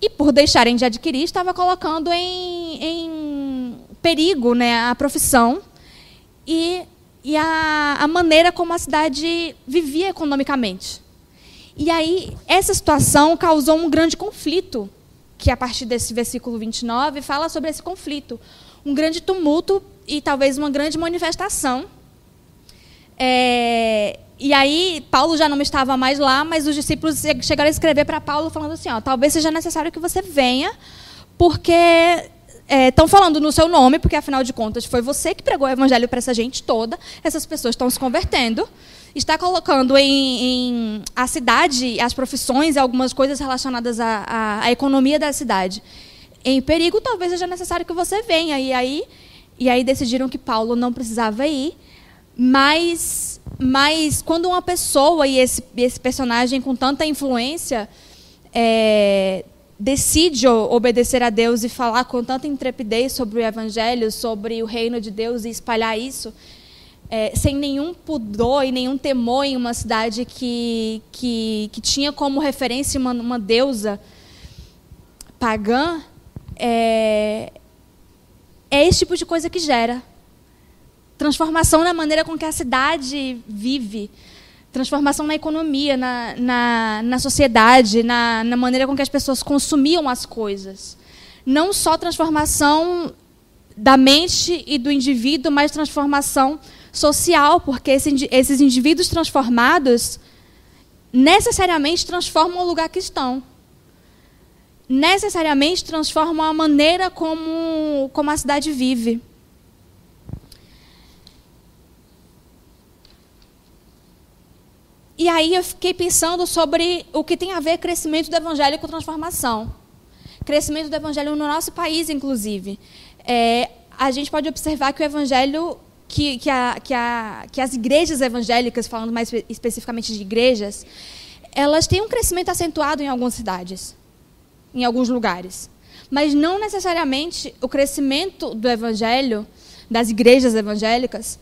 B: E, por deixarem de adquirir, estava colocando em perigo, né, a profissão e a maneira como a cidade vivia economicamente. E aí, essa situação causou um grande conflito, que a partir desse versículo 29 fala sobre esse conflito. Um grande tumulto e talvez uma grande manifestação. E aí, Paulo já não estava mais lá, mas os discípulos chegaram a escrever para Paulo falando assim, talvez seja necessário que você venha, porque estão falando no seu nome, porque, afinal de contas, foi você que pregou o evangelho para essa gente toda, essas pessoas estão se convertendo, está colocando em a cidade, as profissões, algumas coisas relacionadas à economia da cidade em perigo, talvez seja necessário que você venha. E aí decidiram que Paulo não precisava ir, mas quando uma pessoa, e esse personagem com tanta influência, decide obedecer a Deus e falar com tanta intrepidez sobre o evangelho, sobre o reino de Deus e espalhar isso, sem nenhum pudor e nenhum temor, em uma cidade que tinha como referência uma deusa pagã, é esse tipo de coisa que gera transformação na maneira com que a cidade vive, transformação na economia, na sociedade, na maneira com que as pessoas consumiam as coisas. Não só transformação da mente e do indivíduo, mas transformação social, porque esses indivíduos transformados necessariamente transformam o lugar que estão. Necessariamente transformam a maneira como a cidade vive. E aí eu fiquei pensando sobre o que tem a ver crescimento do evangelho com transformação. Crescimento do evangelho no nosso país, inclusive. A gente pode observar que o evangelho, que as igrejas evangélicas, falando mais especificamente de igrejas, elas têm um crescimento acentuado em algumas cidades, em alguns lugares. Mas não necessariamente o crescimento do evangelho das igrejas evangélicas,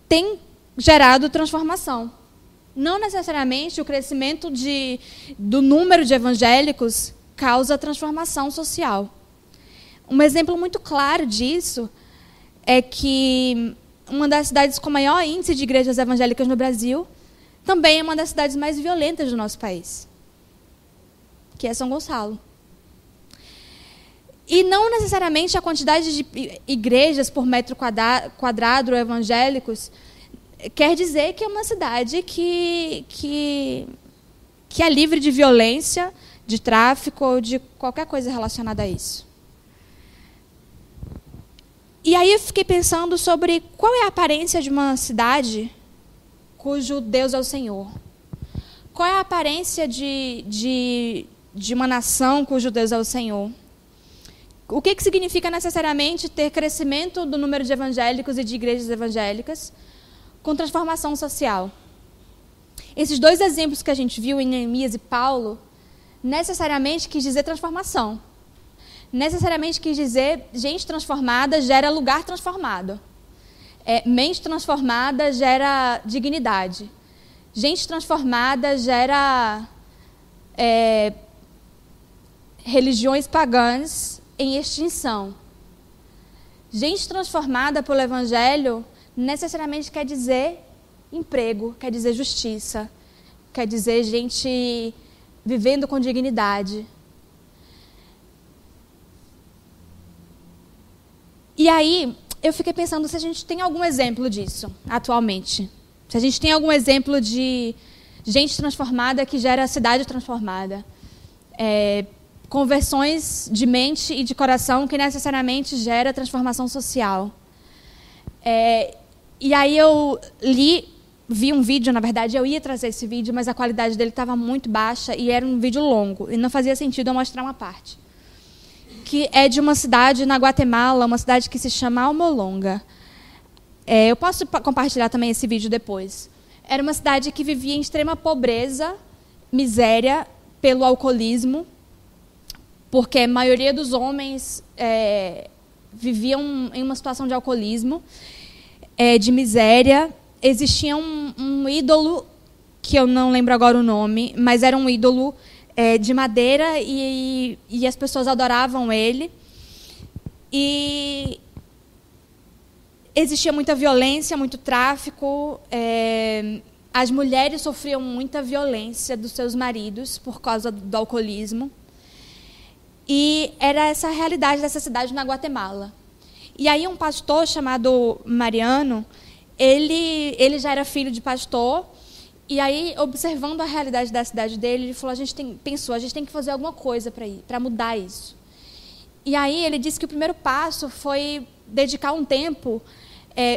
B: tem gerado transformação. Não necessariamente o crescimento do número de evangélicos causa transformação social. Um exemplo muito claro disso é que uma das cidades com maior índice de igrejas evangélicas no Brasil também é uma das cidades mais violentas do nosso país, que é São Gonçalo. E não necessariamente a quantidade de igrejas por metro quadrado evangélicos quer dizer que é uma cidade que é livre de violência, de tráfico ou de qualquer coisa relacionada a isso. E aí eu fiquei pensando sobre qual é a aparência de uma cidade cujo Deus é o Senhor. Qual é a aparência de uma nação cujo Deus é o Senhor? O que significa necessariamente ter crescimento do número de evangélicos e de igrejas evangélicas com transformação social? Esses dois exemplos que a gente viu em Neemias e Paulo necessariamente quis dizer transformação. Necessariamente quis dizer gente transformada gera lugar transformado. Mente transformada gera dignidade. Gente transformada gera religiões pagãs em extinção. Gente transformada pelo Evangelho necessariamente quer dizer emprego, quer dizer justiça, quer dizer gente vivendo com dignidade. E aí, eu fiquei pensando se a gente tem algum exemplo disso atualmente. Se a gente tem algum exemplo de gente transformada que gera cidade transformada. Conversões de mente e de coração que necessariamente gera transformação social. E aí eu vi um vídeo, na verdade eu ia trazer esse vídeo, mas a qualidade dele estava muito baixa e era um vídeo longo, e não fazia sentido eu mostrar uma parte. Que é de uma cidade na Guatemala, uma cidade que se chama Almolonga. Eu posso compartilhar também esse vídeo depois. Era uma cidade que vivia em extrema pobreza, miséria, pelo alcoolismo, porque a maioria dos homens viviam em uma situação de alcoolismo, de miséria. Existia um ídolo, que eu não lembro agora o nome, mas era um ídolo de madeira e as pessoas adoravam ele. E existia muita violência, muito tráfico. As mulheres sofriam muita violência dos seus maridos por causa do alcoolismo. E era essa a realidade dessa cidade na Guatemala. E aí um pastor chamado Mariano, ele já era filho de pastor, e aí, observando a realidade da cidade dele, ele falou, a gente tem que fazer alguma coisa para mudar isso. E aí ele disse que o primeiro passo foi dedicar um tempo,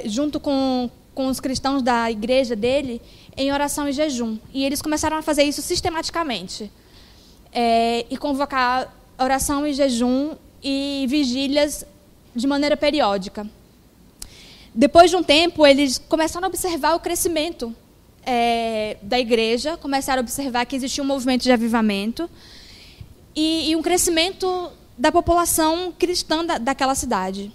B: junto com os cristãos da igreja dele, em oração e jejum. E eles começaram a fazer isso sistematicamente. E convocar oração e jejum e vigílias de maneira periódica. Depois de um tempo, eles começaram a observar o crescimento da igreja, começaram a observar que existia um movimento de avivamento e um crescimento da população cristã daquela cidade.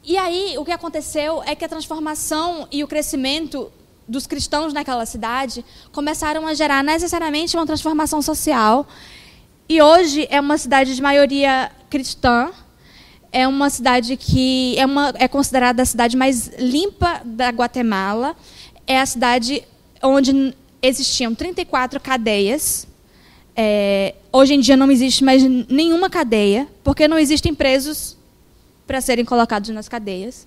B: E aí, o que aconteceu é que a transformação e o crescimento dos cristãos naquela cidade começaram a gerar necessariamente uma transformação social. E hoje é uma cidade de maioria cristã, é uma cidade que é considerada a cidade mais limpa da Guatemala, é a cidade onde existiam 34 cadeias. Hoje em dia não existe mais nenhuma cadeia, porque não existem presos para serem colocados nas cadeias.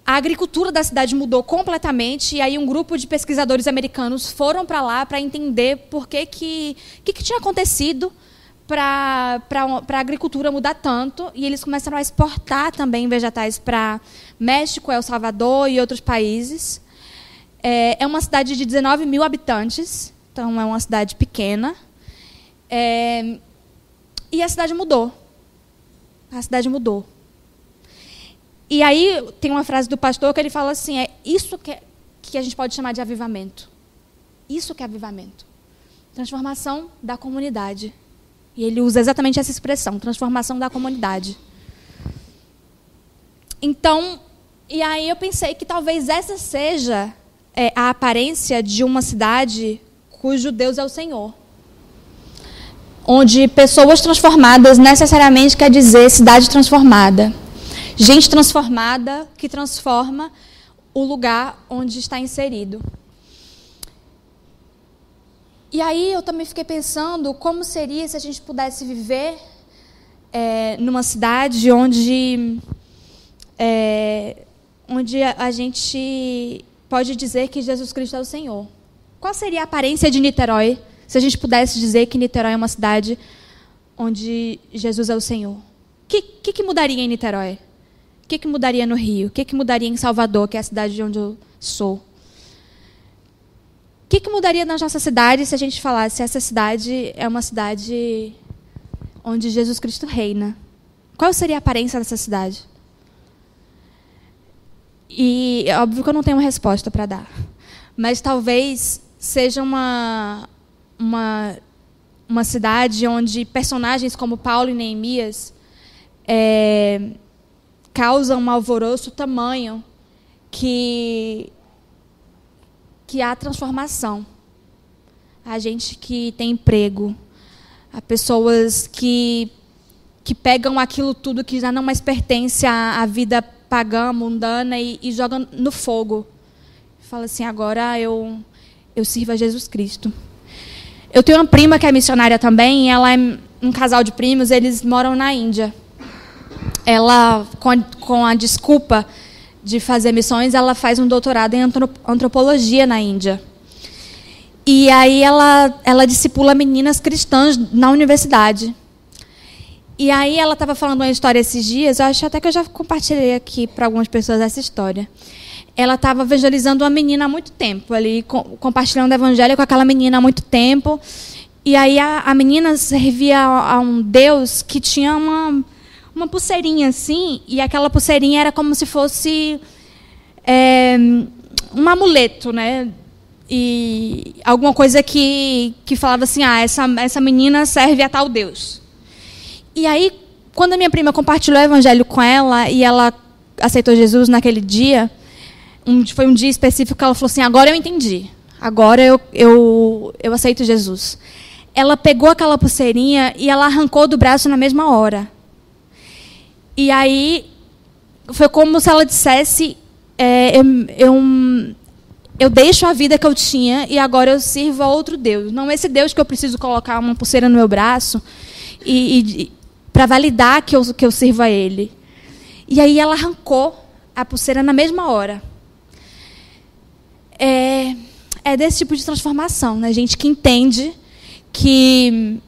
B: A agricultura da cidade mudou completamente, e aí um grupo de pesquisadores americanos foram para lá para entender por que tinha acontecido para a agricultura mudar tanto, e eles começaram a exportar também vegetais para México, El Salvador e outros países. É uma cidade de 19 mil habitantes, então é uma cidade pequena. E a cidade mudou. A cidade mudou. E aí tem uma frase do pastor que ele fala assim, isso que a gente pode chamar de avivamento. Isso que é avivamento. Transformação da comunidade. E ele usa exatamente essa expressão, transformação da comunidade. Então, e aí eu pensei que talvez essa seja a aparência de uma cidade cujo Deus é o Senhor. Onde pessoas transformadas necessariamente quer dizer cidade transformada. Gente transformada que transforma o lugar onde está inserido. E aí eu também fiquei pensando como seria se a gente pudesse viver numa cidade onde a gente pode dizer que Jesus Cristo é o Senhor. Qual seria a aparência de Niterói se a gente pudesse dizer que Niterói é uma cidade onde Jesus é o Senhor? O que mudaria em Niterói? O que mudaria no Rio? O que mudaria em Salvador, que é a cidade de onde eu sou? O que mudaria na nossa cidade se a gente falasse que essa cidade é uma cidade onde Jesus Cristo reina? Qual seria a aparência dessa cidade? E é óbvio que eu não tenho uma resposta para dar. Mas talvez seja uma cidade onde personagens como Paulo e Neemias causam um alvoroço tamanho que há transformação. Há gente que tem emprego. Há pessoas que pegam aquilo tudo que já não mais pertence à vida pagã, mundana, e jogam no fogo. Fala assim, agora eu sirvo a Jesus Cristo. Eu tenho uma prima que é missionária também, e ela é um casal de primos, eles moram na Índia. Ela, com a desculpa de fazer missões, ela faz um doutorado em antropologia na Índia. E aí ela discipula meninas cristãs na universidade. E aí ela estava falando uma história esses dias, eu acho até que eu já compartilhei aqui para algumas pessoas essa história. Ela estava evangelizando uma menina há muito tempo, ali, compartilhando o evangelho com aquela menina há muito tempo. E aí a menina servia a um Deus que tinha uma pulseirinha assim, e aquela pulseirinha era como se fosse um amuleto, né? E alguma coisa que falava assim, essa menina serve a tal Deus. E aí, quando a minha prima compartilhou o evangelho com ela, e ela aceitou Jesus naquele dia, foi um dia específico que ela falou assim, agora eu entendi, agora eu aceito Jesus. Ela pegou aquela pulseirinha e ela arrancou do braço na mesma hora. E aí, foi como se ela dissesse, eu deixo a vida que eu tinha e agora eu sirvo a outro Deus. Não esse Deus que eu preciso colocar uma pulseira no meu braço para validar que eu sirvo a Ele. E aí ela arrancou a pulseira na mesma hora. É desse tipo de transformação, né? Gente que entende que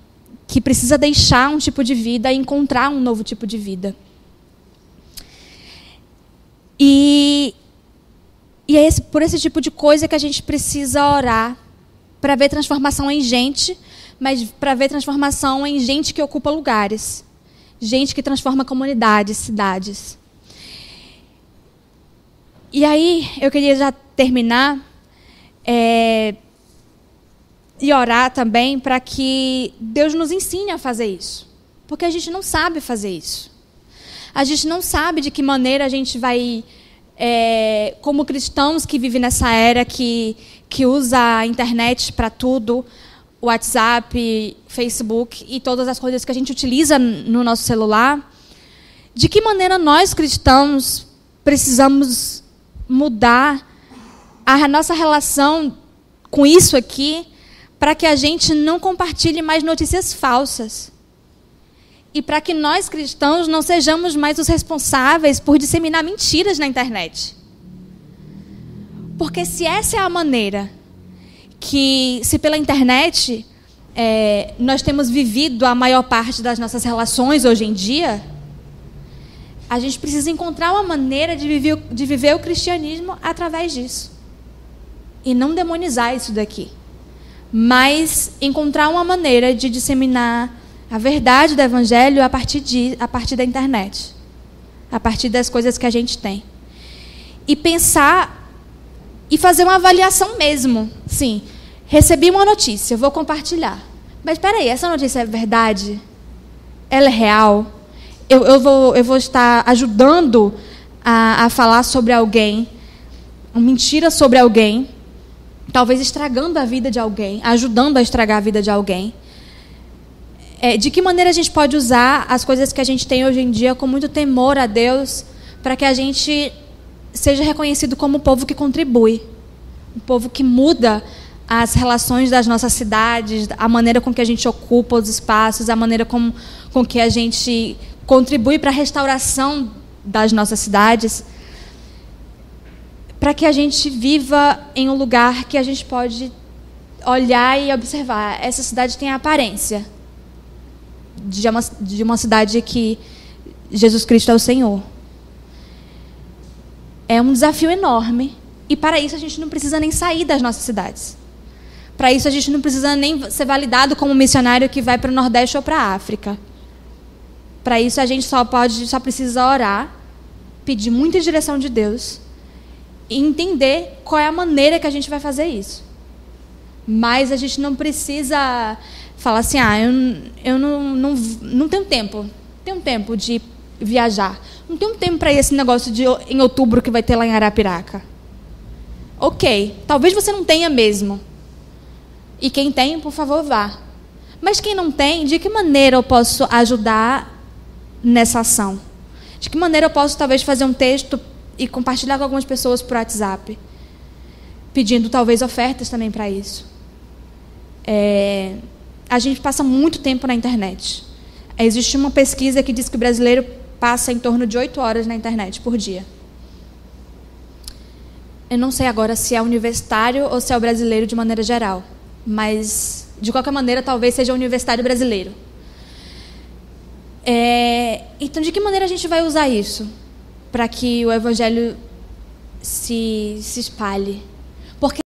B: precisa deixar um tipo de vida e encontrar um novo tipo de vida. E é por esse tipo de coisa que a gente precisa orar, para ver transformação em gente, mas para ver transformação em gente que ocupa lugares. Gente que transforma comunidades, cidades. E aí, eu queria já terminar e orar também para que Deus nos ensine a fazer isso. Porque a gente não sabe fazer isso. A gente não sabe de que maneira a gente vai, como cristãos que vivem nessa era, que usa a internet para tudo, WhatsApp, Facebook e todas as coisas que a gente utiliza no nosso celular, de que maneira nós cristãos precisamos mudar a nossa relação com isso aqui, para que a gente não compartilhe mais notícias falsas. E para que nós cristãos não sejamos mais os responsáveis por disseminar mentiras na internet. Porque se essa é a maneira que, se pela internet nós temos vivido a maior parte das nossas relações hoje em dia, a gente precisa encontrar uma maneira de viver o cristianismo através disso. E não demonizar isso daqui. Mas encontrar uma maneira de disseminar a verdade do evangelho a partir da internet. A partir das coisas que a gente tem. E pensar e fazer uma avaliação mesmo. Sim, recebi uma notícia, vou compartilhar. Mas espera aí, essa notícia é verdade? Ela é real? Eu vou estar ajudando a falar sobre alguém, uma mentira sobre alguém, talvez estragando a vida de alguém, ajudando a estragar a vida de alguém. De que maneira a gente pode usar as coisas que a gente tem hoje em dia com muito temor a Deus para que a gente seja reconhecido como um povo que contribui, um povo que muda as relações das nossas cidades, a maneira com que a gente ocupa os espaços, a maneira com que a gente contribui para a restauração das nossas cidades, para que a gente viva em um lugar que a gente pode olhar e observar. Essa cidade tem a aparência de uma cidade que Jesus Cristo é o Senhor. É um desafio enorme. E para isso a gente não precisa nem sair das nossas cidades. Para isso a gente não precisa nem ser validado como missionário que vai para o Nordeste ou para a África. Para isso a gente só precisa orar, pedir muita direção de Deus e entender qual é a maneira que a gente vai fazer isso. Mas a gente não precisa falar assim, eu não tenho tempo. Tenho tempo de viajar. Não tenho tempo para ir esse negócio em outubro que vai ter lá em Arapiraca. Ok, talvez você não tenha mesmo. E quem tem, por favor, vá. Mas quem não tem, de que maneira eu posso ajudar nessa ação? De que maneira eu posso, talvez, fazer um texto e compartilhar com algumas pessoas por WhatsApp? Pedindo, talvez, ofertas também para isso. A gente passa muito tempo na internet. Existe uma pesquisa que diz que o brasileiro passa em torno de 8 horas na internet por dia. Eu não sei agora se é universitário ou se é o brasileiro de maneira geral. Mas, de qualquer maneira, talvez seja o universitário brasileiro. Então, de que maneira a gente vai usar isso para que o evangelho se espalhe? Porque